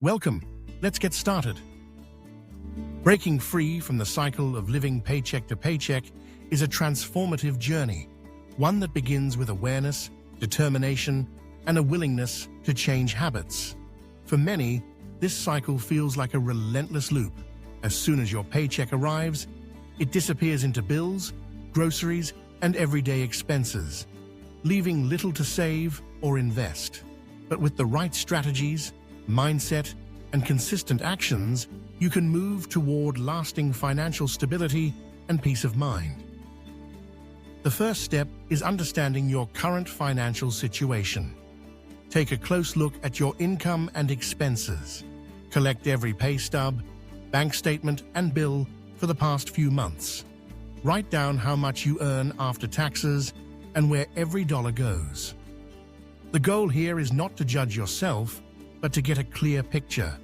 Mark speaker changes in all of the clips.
Speaker 1: Welcome. Let's get started. Breaking free from the cycle of living paycheck to paycheck is a transformative journey, one that begins with awareness, determination, and a willingness to change habits. For many, this cycle feels like a relentless loop. As soon as your paycheck arrives, it disappears into bills, groceries, and everyday expenses, leaving little to save or invest. But with the right strategies, mindset, and consistent actions, you can move toward lasting financial stability and peace of mind. The first step is understanding your current financial situation. Take a close look at your income and expenses. Collect every pay stub, bank statement, and bill for the past few months. Write down how much you earn after taxes and where every dollar goes. The goal here is not to judge yourself, but to get a clear picture.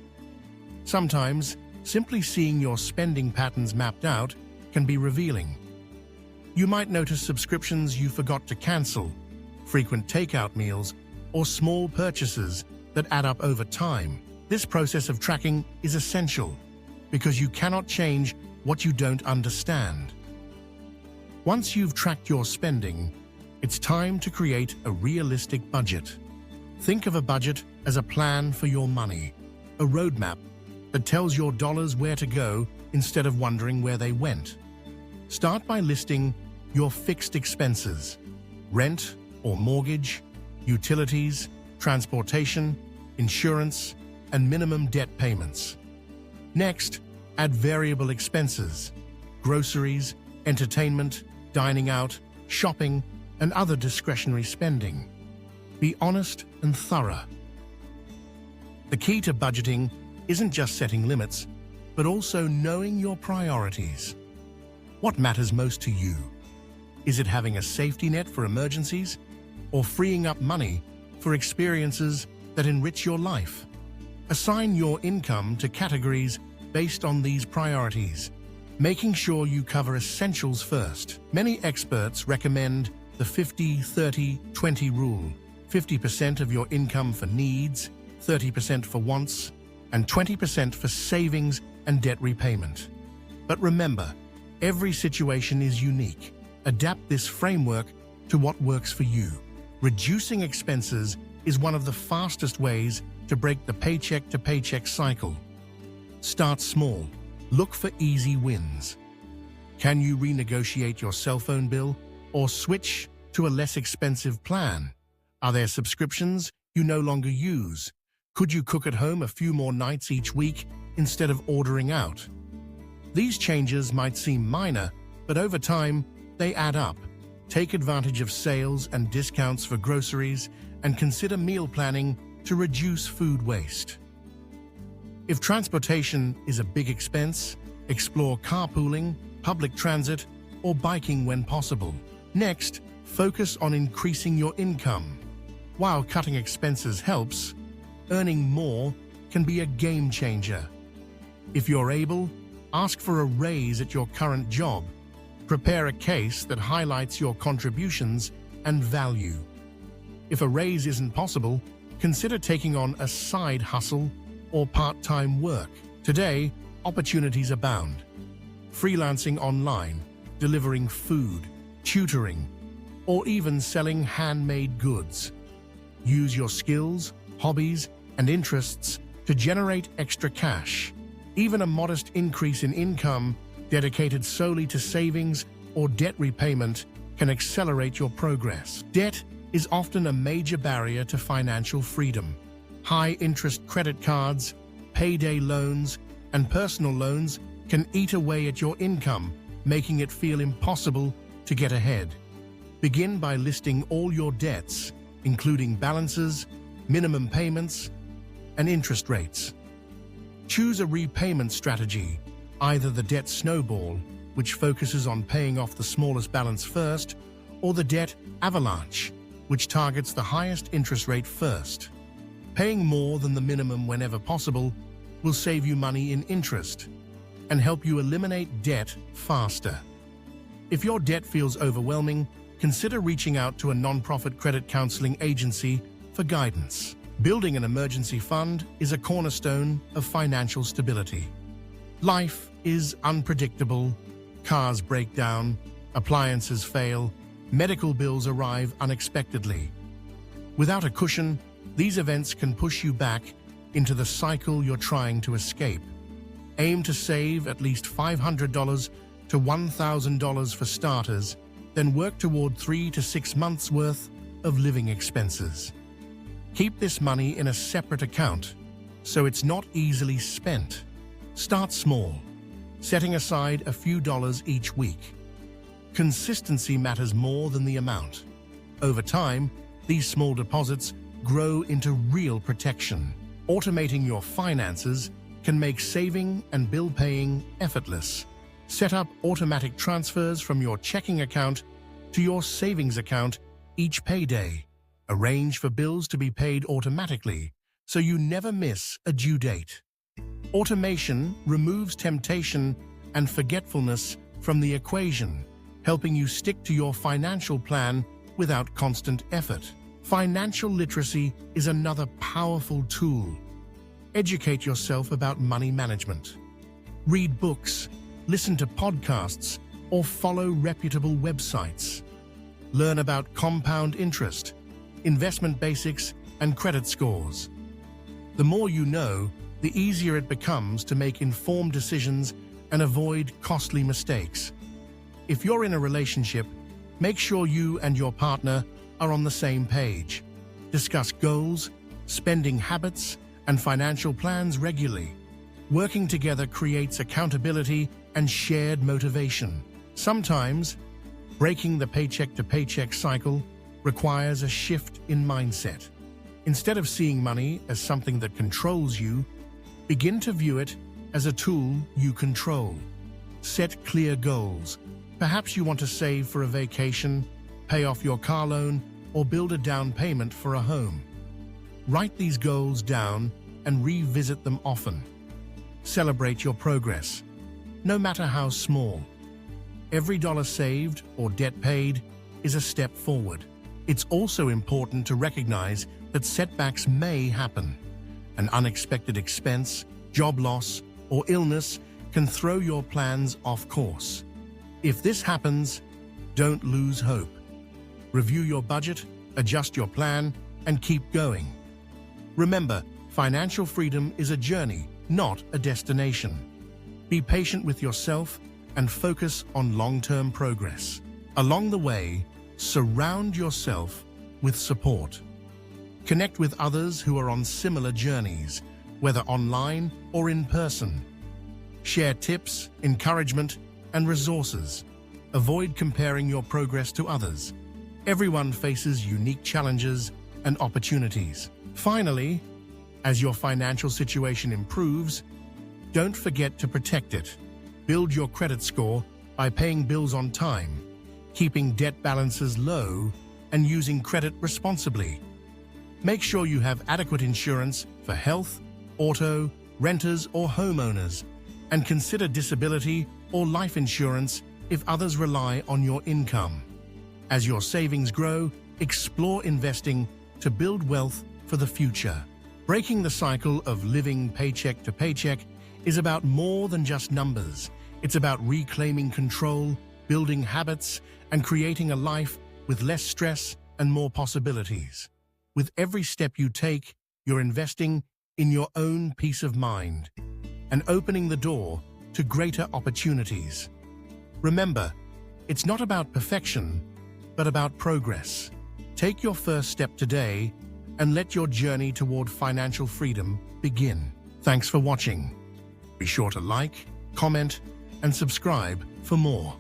Speaker 1: Sometimes, simply seeing your spending patterns mapped out can be revealing. You might notice subscriptions you forgot to cancel, frequent takeout meals, or small purchases that add up over time. This process of tracking is essential because you cannot change what you don't understand. Once you've tracked your spending, it's time to create a realistic budget. Think of a budget as a plan for your money, a roadmap that tells your dollars where to go instead of wondering where they went. Start by listing your fixed expenses: rent or mortgage, utilities, transportation, insurance, and minimum debt payments. Next, add variable expenses: groceries, entertainment, dining out, shopping, and other discretionary spending. Be honest and thorough. The key to budgeting isn't just setting limits, but also knowing your priorities. What matters most to you? Is it having a safety net for emergencies, or freeing up money for experiences that enrich your life? Assign your income to categories based on these priorities, making sure you cover essentials first. Many experts recommend the 50-30-20 rule: 50% of your income for needs, 30% for wants, and 20% for savings and debt repayment. But remember, every situation is unique. Adapt this framework to what works for you. Reducing expenses is one of the fastest ways to break the paycheck-to-paycheck cycle. Start small. Look for easy wins. Can you renegotiate your cell phone bill or switch to a less expensive plan? Are there subscriptions you no longer use? Could you cook at home a few more nights each week instead of ordering out? These changes might seem minor, but over time, they add up. Take advantage of sales and discounts for groceries and consider meal planning to reduce food waste. If transportation is a big expense, explore carpooling, public transit, or biking when possible. Next, focus on increasing your income. While cutting expenses helps, earning more can be a game changer. If you're able, ask for a raise at your current job. Prepare a case that highlights your contributions and value. If a raise isn't possible, consider taking on a side hustle or part-time work. Today, opportunities abound. Freelancing online, delivering food, tutoring, or even selling handmade goods. Use your skills, hobbies, and interests to generate extra cash. Even a modest increase in income dedicated solely to savings or debt repayment can accelerate your progress. Debt is often a major barrier to financial freedom. High-interest credit cards, payday loans, and personal loans can eat away at your income, making it feel impossible to get ahead. Begin by listing all your debts, including balances, minimum payments, and interest rates. Choose a repayment strategy, either the debt snowball, which focuses on paying off the smallest balance first, or the debt avalanche, which targets the highest interest rate first. Paying more than the minimum whenever possible will save you money in interest and help you eliminate debt faster. If your debt feels overwhelming, consider reaching out to a nonprofit credit counseling agency for guidance. Building an emergency fund is a cornerstone of financial stability. Life is unpredictable. Cars break down, appliances fail, medical bills arrive unexpectedly. Without a cushion, these events can push you back into the cycle you're trying to escape. Aim to save at least $500 to $1,000 for starters, then work toward 3 to 6 months' worth of living expenses. Keep this money in a separate account so it's not easily spent. Start small, setting aside a few dollars each week. Consistency matters more than the amount. Over time, these small deposits grow into real protection. Automating your finances can make saving and bill paying effortless. Set up automatic transfers from your checking account to your savings account each payday. Arrange for bills to be paid automatically so you never miss a due date. Automation removes temptation and forgetfulness from the equation, helping you stick to your financial plan without constant effort. Financial literacy is another powerful tool. Educate yourself about money management. Read books, listen to podcasts, or follow reputable websites. Learn about compound interest, investment basics, and credit scores. The more you know, the easier it becomes to make informed decisions and avoid costly mistakes. If you're in a relationship, make sure you and your partner are on the same page. Discuss goals, spending habits, and financial plans regularly. Working together creates accountability and shared motivation. Sometimes, breaking the paycheck-to-paycheck cycle requires a shift in mindset. Instead of seeing money as something that controls you, begin to view it as a tool you control. Set clear goals. Perhaps you want to save for a vacation, pay off your car loan, or build a down payment for a home. Write these goals down and revisit them often. Celebrate your progress, no matter how small. Every dollar saved or debt paid is a step forward. It's also important to recognize that setbacks may happen. An unexpected expense, job loss, or illness can throw your plans off course. If this happens, don't lose hope. Review your budget, adjust your plan, and keep going. Remember, financial freedom is a journey, not a destination. Be patient with yourself and focus on long-term progress. Along the way, surround yourself with support. Connect with others who are on similar journeys, whether online or in person. Share tips, encouragement, and resources. Avoid comparing your progress to others. Everyone faces unique challenges and opportunities. Finally, as your financial situation improves, don't forget to protect it. Build your credit score by paying bills on time, keeping debt balances low, and using credit responsibly. Make sure you have adequate insurance for health, auto, renters, or homeowners, and consider disability or life insurance if others rely on your income. As your savings grow, explore investing to build wealth for the future. Breaking the cycle of living paycheck to paycheck is about more than just numbers. It's about reclaiming control, building habits, and creating a life with less stress and more possibilities. With every step you take, you're investing in your own peace of mind and opening the door to greater opportunities. Remember, it's not about perfection, but about progress. Take your first step today and let your journey toward financial freedom begin. Thanks for watching. Be sure to like, comment, and subscribe for more.